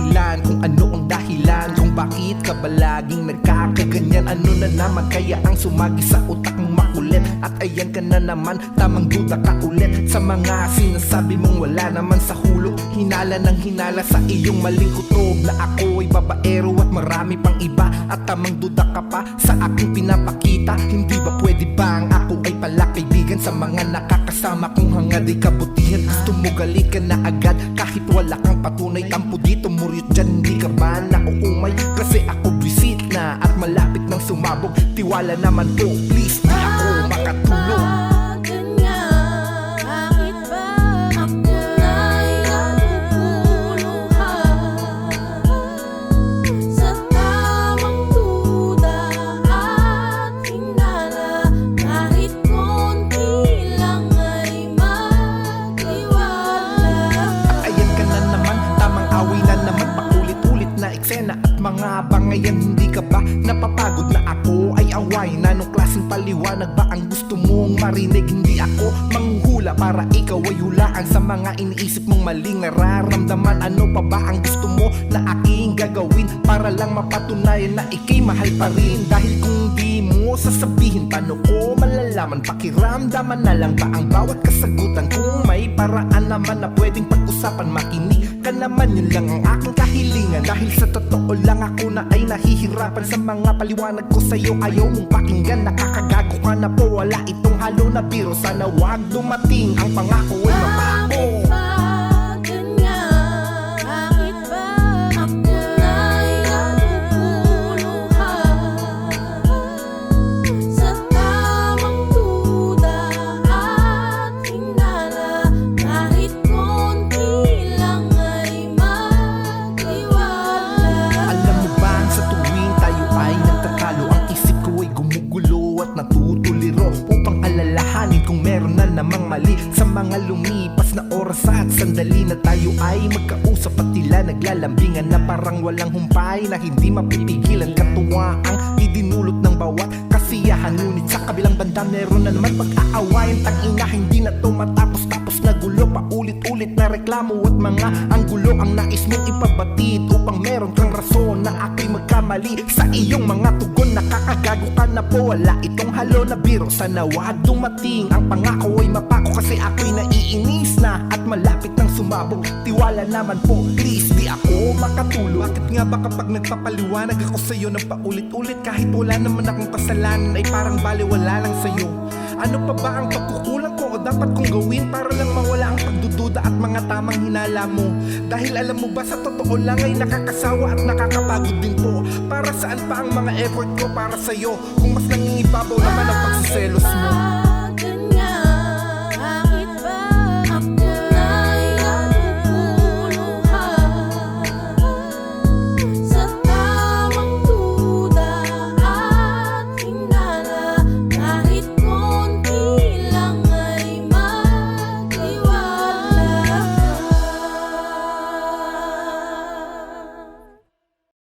dahilan, kung ano ang dahilan, kung bakit ka ba laging nagkakaganyan. Ano na naman kaya ang sumagi sa utak mong makulit? At ayan ka na naman, tamang duda ka ulit sa mga sinasabi mong wala naman sa hulog. Hinala ng hinala sa iyong maling kutob na ako ay babaero at marami pang iba. At tamang duda ka pa sa aking pinapakita. Hindi ba pwede bang ako ay pala kaibigan sa mga nakakasama kong hangad ay kabutihan? Gusto mo galit ka na agad kahit wala kang patunay. Tampo dito, muryot dyan, hindi ka ba nauumay? Kasi ako visit na at malapit nang sumabog. Tiwala naman po, please, di ako makatulog. At mga bangayan, hindi ka ba napapagod na ako ay away? Na nung klaseng paliwanag ba ang gusto mong marinig? Hindi ako manghuhula para ikaw ay hulaan sa mga iniisip mong maling nararamdaman. Ano pa ba ang gusto mo na aking gagawin para lang mapatunayan na ikay mahal pa rin? Dahil kung di mo sasabihin, paano ko malalaman? Pakiramdaman na lang ba ang bawat kasagutan? Kung may paraan naman na pwedeng pag-usapan, makinig ka naman, yun lang ang aking kahilingan. Dahil sa totoo lang ako na ay nahihirapan sa mga paliwanag ko sa'yo. Ayaw mong pakinggan, nakakagago ka na po. Wala itong halo na biro, sana wag dumating ang pangako ay mapako. Upang alalahanin kung meron na namang mali sa mga lumipas na oras at sandali na tayo ay magkausap at tila naglalambingan na parang walang humpay na hindi mapipigilan. Katuwaang idinulot ng bawat kasiyahan, ngunit sa kabilang banda meron na naman pag-aawayan. Tangina, hindi na to matapos-tapos na gulo, paulit-ulit na reklamo at mga anggulo ang nais mong ipabatid upang meron kang rason na ako'y magkamali sa iyong mga tugon. Nakakagago ka na po, wala itong halo na biro, sana wag dumating ang pangako ay mapako. Kasi ako'y naiinis na at malapit nang sumabog. Tiwala naman po, please, di ako makatulog. Bakit nga ba kapag nagpapaliwanag ako sa'yo ng paulit-ulit, kahit wala naman akong kasalanan, ay parang baliwala lang sa'yo? Ano pa ba ang pagkukulang ko o dapat kong gawin para lang mawala ang pagdududa at mga tamang hinala mo? Dahil alam mo ba, sa totoo lang ay nakakasawa at nakakapagod din po. Para saan pa ang mga effort ko para sa'yo kung mas nangingibabaw naman ang pagsiselos mo?